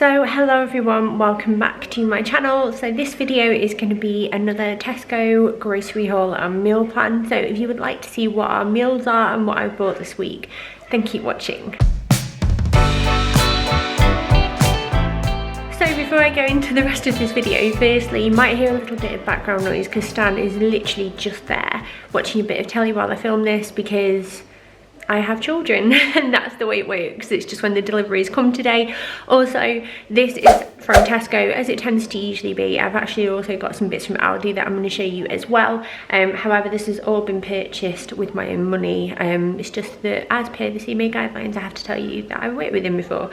So hello everyone, welcome back to my channel. So this video is going to be another Tesco grocery haul and meal plan. So if you would like to see what our meals are and what I bought this week, then keep watching. So before I go into the rest of this video, firstly you might hear a little bit of background noise because Stan is literally just there watching a bit of telly while I film this because I have children and that's the way it works. It's just when the deliveries come today. Also, this is from Tesco, as it tends to usually be. I've actually also got some bits from Aldi that I'm going to show you as well. However, this has all been purchased with my own money. It's just that as per the CMA guidelines, I have to tell you that I've worked with him before.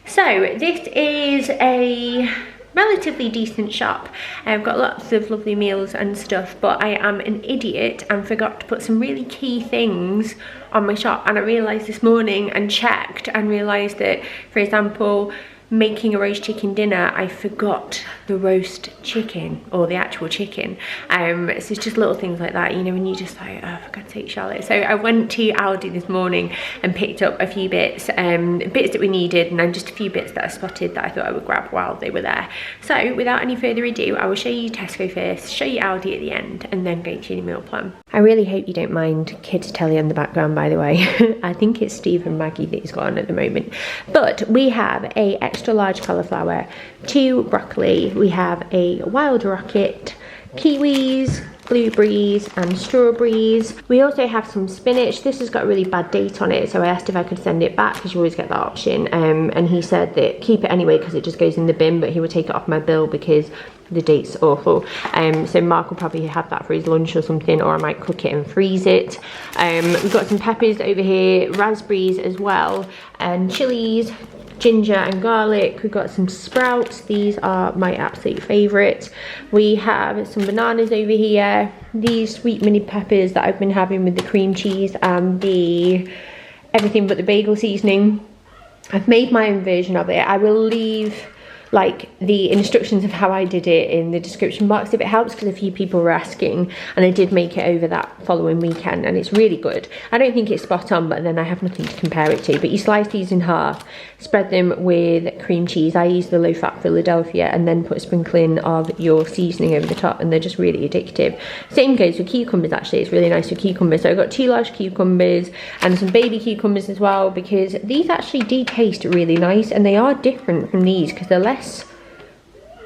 So this is a relatively decent shop. I've got lots of lovely meals and stuff, but I am an idiot and forgot to put some really key things on my shop, and I realised this morning and checked and realised that, for example, making a roast chicken dinner, I forgot the roast chicken, or the actual chicken. So it's just little things like that, you know, when you just like, oh, for God's sake, Charlotte. So I went to Aldi this morning and picked up a few bits, bits that we needed, and then just a few bits that I spotted that I thought I would grab while they were there. So without any further ado, I will show you Tesco first, show you Aldi at the end, and then go to the meal plan. I really hope you don't mind kids telly in the background, by the way. I think it's Steve and Maggie that he's got on at the moment. But we have a extra large cauliflower, 2 broccoli, we have a wild rocket, kiwis, blueberries and strawberries. We also have some spinach. This has got a really bad date on it, so I asked if I could send it back because you always get that option, and he said that keep it anyway because it just goes in the bin, but he would take it off my bill because the date's awful. So Mark will probably have that for his lunch or something, or I might cook it and freeze it. We've got some peppers over here, raspberries as well, and chilies, ginger and garlic. We've got some sprouts. These are my absolute favourite. We have some bananas over here, these sweet mini peppers that I've been having with the cream cheese and the everything but the bagel seasoning. I've made my own version of it. I will leave like the instructions of how I did it in the description box if it helps, because a few people were asking, and I did make it over that following weekend and it's really good. I don't think it's spot on, but then I have nothing to compare it to. But you slice these in half, spread them with cream cheese. I use the low fat Philadelphia, and then put a sprinkling of your seasoning over the top, and they're just really addictive. Same goes with cucumbers. Actually, it's really nice with cucumbers. So I've got 2 large cucumbers and some baby cucumbers as well, because these actually do taste really nice, and they are different from these because they're less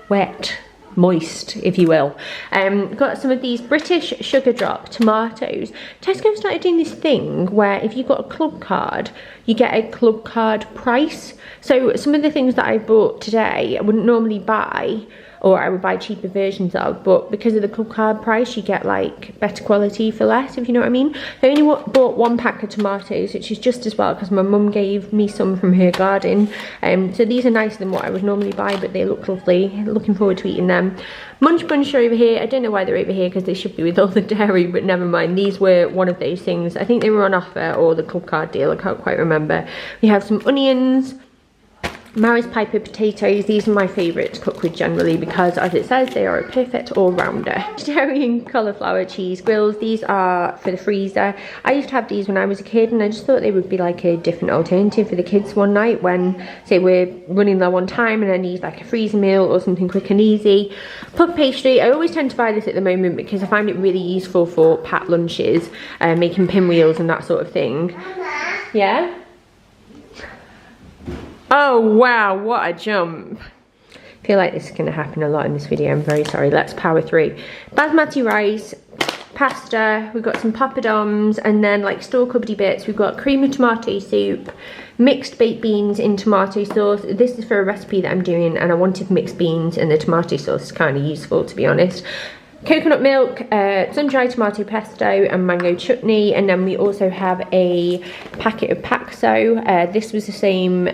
wet, moist, if you will. Got some of these British sugar drop tomatoes. Tesco started doing this thing where if you got a club card, you get a club card price. So some of the things that I bought today I wouldn't normally buy, or I would buy cheaper versions of, but because of the club card price you get like better quality for less, if you know what I mean. I only bought 1 pack of tomatoes, which is just as well because my mum gave me some from her garden. So these are nicer than what I would normally buy, but they look lovely. Looking forward to eating them. Munch Bunch are over here. I don't know why they're over here because they should be with all the dairy, but never mind. These were one of those things. I think they were on offer, or the club card deal, I can't quite remember. We have some onions, Maris Piper potatoes. These are my favourite to cook with generally because, as it says, they are a perfect all-rounder. Vegetarian cauliflower cheese grills. These are for the freezer. I used to have these when I was a kid, and I just thought they would be like a different alternative for the kids one night when, say, we're running low on time and I need like a freezer meal or something quick and easy. Puff pastry. I always tend to buy this at the moment because I find it really useful for packed lunches, making pinwheels and that sort of thing. Yeah? Oh wow, what a jump. I feel like this is going to happen a lot in this video, I'm very sorry. Let's power through. Basmati rice, pasta, we've got some poppadoms, and then like store cupboardy bits. We've got cream of tomato soup, mixed baked beans in tomato sauce. This is for a recipe that I'm doing, and I wanted mixed beans, and the tomato sauce is kind of useful, to be honest. Coconut milk, sun-dried tomato pesto and mango chutney, and then we also have a packet of Paxo. This was the same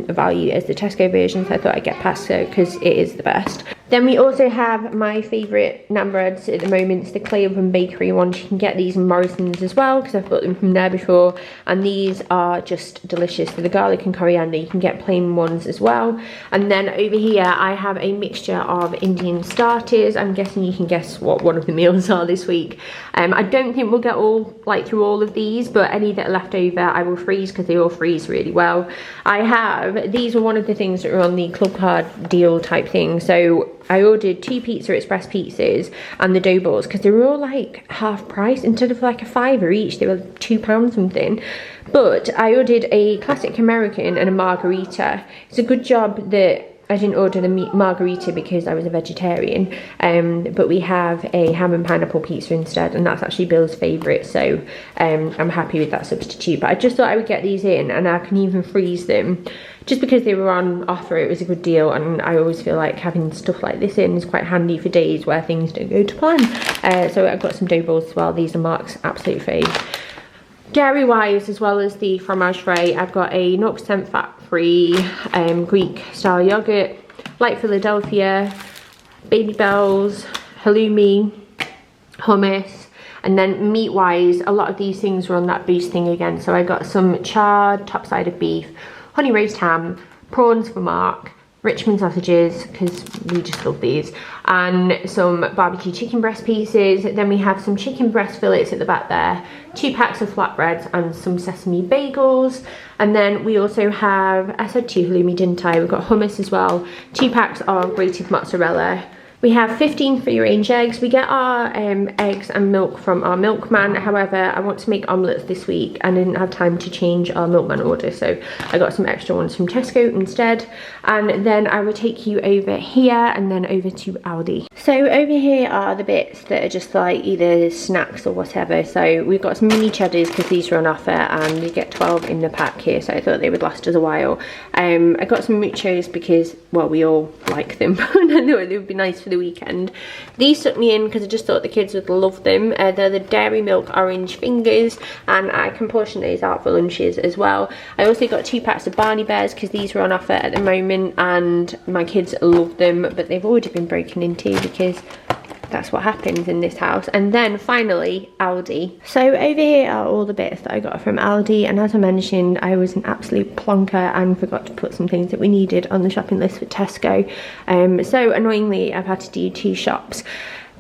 value as the Tesco version, so I thought I'd get Paxo because it is the best. Then we also have my favourite naan breads at the moment. It's the Clay Oven Bakery ones. You can get these in Morrison's as well because I've got them from there before. And these are just delicious. So the garlic and coriander, you can get plain ones as well. And then over here I have a mixture of Indian starters. I'm guessing you can guess what one of the meals are this week. I don't think we'll get all through all of these, but any that are left over I will freeze because they all freeze really well. These were one of the things that were on the club card deal type thing. So I ordered 2 Pizza Express pizzas and the dough balls because they were all like half price. Instead of like a £5 each, they were £2 something. But I ordered a classic American and a margarita. It's a good job that I didn't order the margarita because I was a vegetarian, but we have a ham and pineapple pizza instead, and that's actually Bill's favourite, so I'm happy with that substitute. But I just thought I would get these in, and I can even freeze them just because they were on offer. It was a good deal, and I always feel like having stuff like this in is quite handy for days where things don't go to plan. So I've got some dough balls as well. These are Mark's absolute fave. Dairy wise, as well as the fromage frais, I've got a 0% fat free Greek style yogurt, light Philadelphia, baby bells, halloumi, hummus. And then meat wise, a lot of these things were on that boost thing again. So I got some charred top side of beef, honey roast ham, prawns for Mark, Richmond sausages, because we just love these, and some barbecue chicken breast pieces. Then we have some chicken breast fillets at the back there, 2 packs of flatbreads and some sesame bagels. And then we also have, I said 2 halloumi, didn't I? We've got hummus as well, 2 packs of grated mozzarella. We have 15 free range eggs. We get our eggs and milk from our milkman. However, I want to make omelettes this week and I didn't have time to change our milkman order, so I got some extra ones from Tesco instead. And then I will take you over here and then over to Aldi. So over here are the bits that are just like either snacks or whatever. So we've got some mini cheddars because these are on offer and you get 12 in the pack here, so I thought they would last us a while. I got some muchos because, well, we all like them and I thought they would be nice for the weekend. These took me in because I just thought the kids would love them. They're the dairy milk orange fingers, and I can portion these out for lunches as well. I also got 2 packs of Barney Bears because these are on offer at the moment and my kids love them, but they've already been broken into because that's what happens in this house. And then finally Aldi. So over here are all the bits that I got from Aldi, and as I mentioned, I was an absolute plonker and forgot to put some things that we needed on the shopping list for Tesco. So annoyingly I've had to do 2 shops.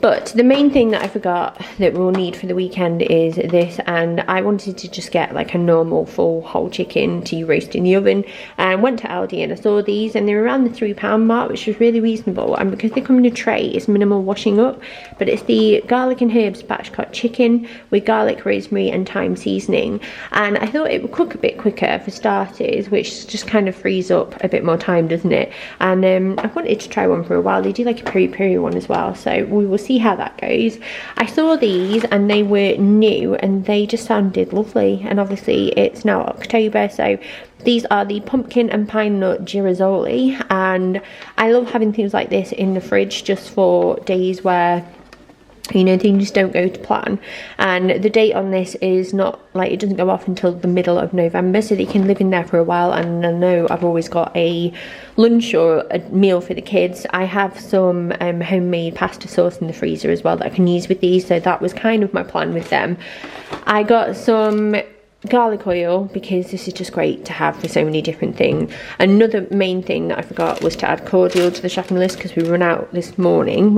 But the main thing that I forgot that we'll need for the weekend is this, and I wanted to just get like a normal full whole chicken to roast in the oven, and went to Aldi and I saw these and they were around the £3 mark, which was really reasonable, and because they come in a tray it's minimal washing up. But it's the garlic and herbs batch-cut chicken with garlic, rosemary and thyme seasoning, and I thought it would cook a bit quicker for starters, which just kind of frees up a bit more time, doesn't it? And I wanted to try one for a while. They do like a peri-peri one as well, so we will see how that goes. I saw these and they were new and they just sounded lovely, and obviously it's now October, so these are the pumpkin and pine nut girasoli, and I love having things like this in the fridge just for days where, you know, things don't go to plan. And the date on this is not like, it doesn't go off until the middle of November, so they can live in there for a while. And I know I've always got a lunch or a meal for the kids. I have some homemade pasta sauce in the freezer as well that I can use with these, so that was kind of my plan with them. I got some garlic oil because this is just great to have for so many different things. Another main thing that I forgot was to add cordial to the shopping list because we ran out this morning,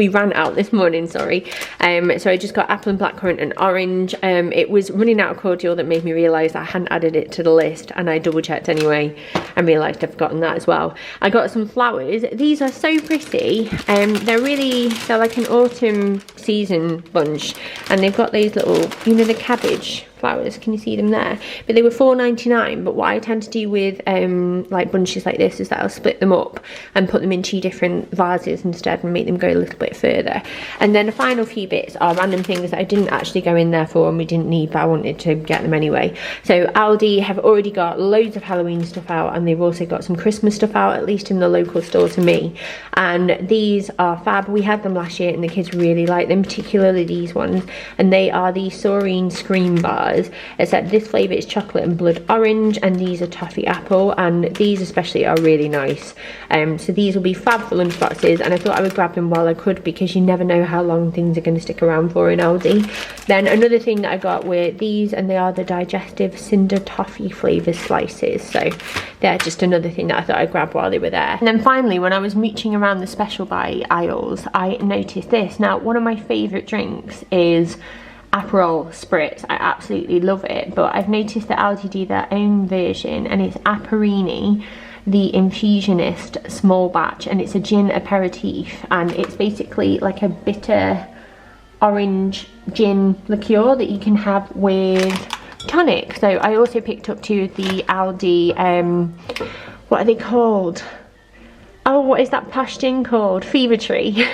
sorry. So I just got apple and blackcurrant and orange. It was running out of cordial that made me realise I hadn't added it to the list, and I double checked anyway and realised I've forgotten that as well. I got some flowers. These are so pretty. They're like an autumn season bunch, and they've got these little, you know, the cabbage flowers, can you see them there? But they were £4.99. But what I tend to do with like bunches like this is that I'll split them up and put them in 2 different vases instead and make them go a little bit further. And then the final few bits are random things that I didn't actually go in there for and we didn't need, but I wanted to get them anyway. So Aldi have already got loads of Halloween stuff out, and they've also got some Christmas stuff out, at least in the local store to me, and these are fab. We had them last year and the kids really like them, particularly these ones, and they are the Saurine Scream bars. has, except this flavour is chocolate and blood orange, and these are toffee apple, and these especially are really nice. So these will be fab for lunch boxes, and I thought I would grab them while I could, because you never know how long things are going to stick around for in Aldi. Then another thing that I got were these, and they are the digestive cinder toffee flavoured slices. So they're just another thing that I thought I'd grab while they were there. And then finally, when I was mooching around the special buy aisles, I noticed this. Now, one of my favourite drinks is Aperol Spritz. I absolutely love it, but I've noticed that Aldi do their own version, and it's Aperini, the Infusionist small batch, and it's a gin aperitif, and it's basically like a bitter orange gin liqueur that you can have with tonic. So I also picked up two of the Aldi, what are they called? Oh, what is that posh gin called? Fever Tree.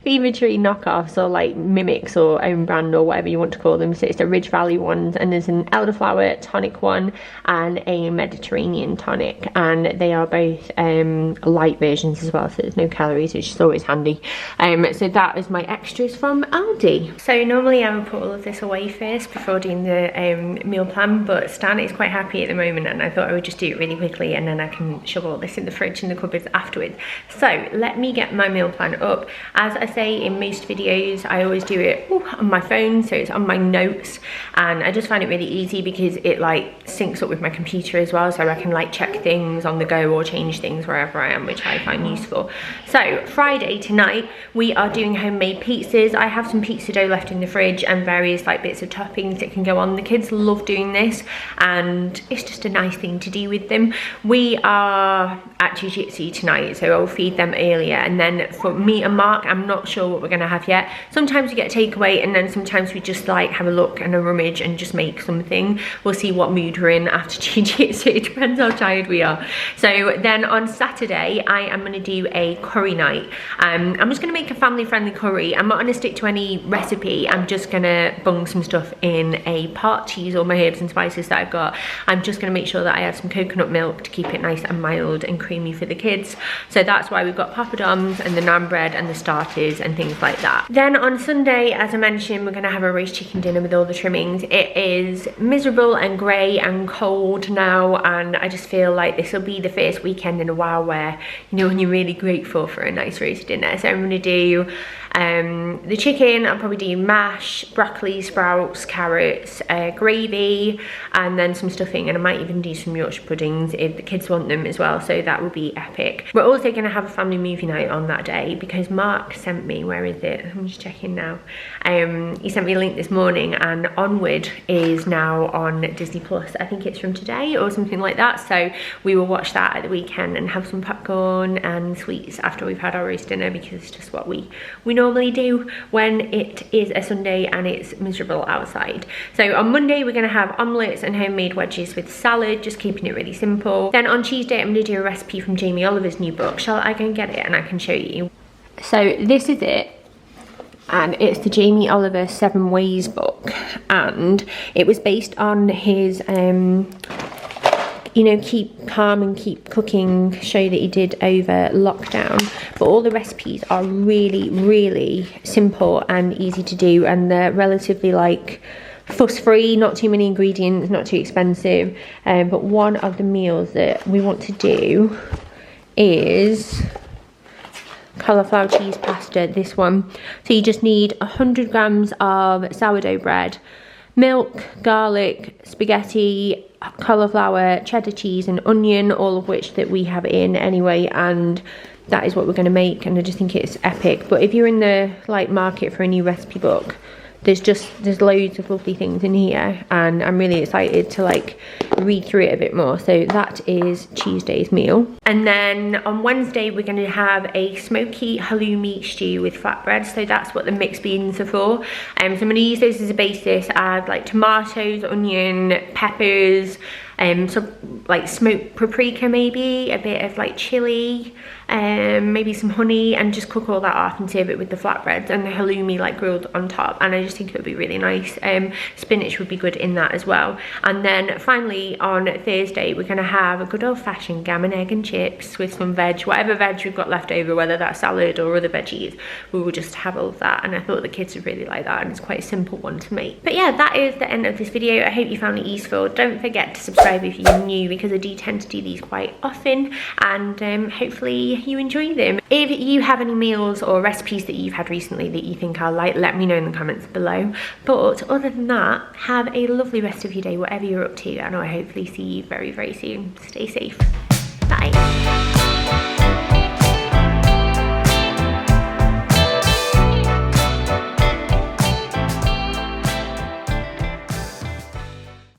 Fever Tree knockoffs, or like mimics or own brand or whatever you want to call them. So it's the Ridge Valley ones, and there's an elderflower tonic one and a Mediterranean tonic, and they are both light versions as well, so there's no calories, which is always handy. So that is my extras from Aldi. So normally I would put all of this away first before doing the meal plan, but Stan is quite happy at the moment, and I thought I would just do it really quickly, and then I can shove all this in the fridge and the cupboards afterwards. So let me get my meal plan up. As I say in most videos, I always do it on my phone, so it's on my notes, and I just find it really easy because it like syncs up with my computer as well, so I can like check things on the go or change things wherever I am, which I find useful. So Friday tonight we are doing homemade pizzas. I have some pizza dough left in the fridge and various like bits of toppings that can go on. The kids love doing this, and it's just a nice thing to do with them. We are at jiu-jitsu tonight, so I'll feed them earlier, and then for me and Mark, I'm not sure what we're gonna have yet. Sometimes we get takeaway, and then sometimes we just like have a look and a rummage and just make something. We'll see what mood we're in after jiu-jitsu. It depends how tired we are. So then on Saturday I am gonna do a curry night. I'm just gonna make a family friendly curry. I'm not gonna stick to any recipe. I'm just gonna bung some stuff in a pot to use all my herbs and spices that I've got. I'm just gonna make sure that I add some coconut milk to keep it nice and mild and creamy for the kids. So that's why we've got poppadoms and the naan bread and the starters and things like that. Then on Sunday, as I mentioned, we're gonna have a roast chicken dinner with all the trimmings. It is miserable and grey and cold now, and I just feel like this will be the first weekend in a while where, you know, when you're really grateful for a nice roast dinner. So I'm gonna do the chicken. I'll probably do mash, broccoli, sprouts, carrots, gravy, and then some stuffing, and I might even do some Yorkshire puddings if the kids want them as well, so that will be epic. We're also going to have a family movie night on that day because Mark sent me, where is it? I'm just checking now. He sent me a link this morning, and Onward is now on Disney Plus. I think it's from today or something like that, so we will watch that at the weekend and have some popcorn and sweets after we've had our roast dinner, because it's just what we normally do when it is a Sunday and it's miserable outside. So on Monday we're going to have omelettes and homemade wedges with salad, just keeping it really simple. Then on Tuesday I'm going to do a recipe from Jamie Oliver's new book. Shall I go and get it and I can show you? So this is it, and it's the Jamie Oliver 7 Ways book, and it was based on his you know, keep calm and keep cooking show that he did over lockdown, but all the recipes are really simple and easy to do, and they're relatively like fuss free, not too many ingredients, not too expensive. But one of the meals that we want to do is cauliflower cheese pasta, this one. So you just need 100 grams of sourdough bread, milk, garlic, spaghetti, cauliflower, cheddar cheese and onion, all of which that we have in anyway, and that is what we're going to make, and I just think it's epic. But if you're in the like market for a new recipe book, there's loads of lovely things in here, and I'm really excited to like read through it a bit more. So that is Tuesday's meal. And then on Wednesday we're going to have a smoky halloumi stew with flatbread, so that's what the mixed beans are for. So I'm going to use those as a basis, add like tomatoes, onion, peppers, So like smoked paprika, maybe a bit of like chili, maybe some honey, and just cook all that up and serve it with the flatbreads, and the halloumi like grilled on top. And I just think it would be really nice. Spinach would be good in that as well. And then finally on Thursday, we're gonna have a good old-fashioned gammon, egg and chips with some veg, whatever veg we've got left over, whether that's salad or other veggies. We will just have all of that, and I thought the kids would really like that, and it's quite a simple one to make. But yeah, that is the end of this video. I hope you found it useful. Don't forget to subscribe if you're new, because I do tend to do these quite often, and hopefully you enjoy them. If you have any meals or recipes that you've had recently that you think I'll like, let me know in the comments below. But other than that, have a lovely rest of your day, whatever you're up to, and I'll hopefully see you very, very soon. Stay safe. Bye.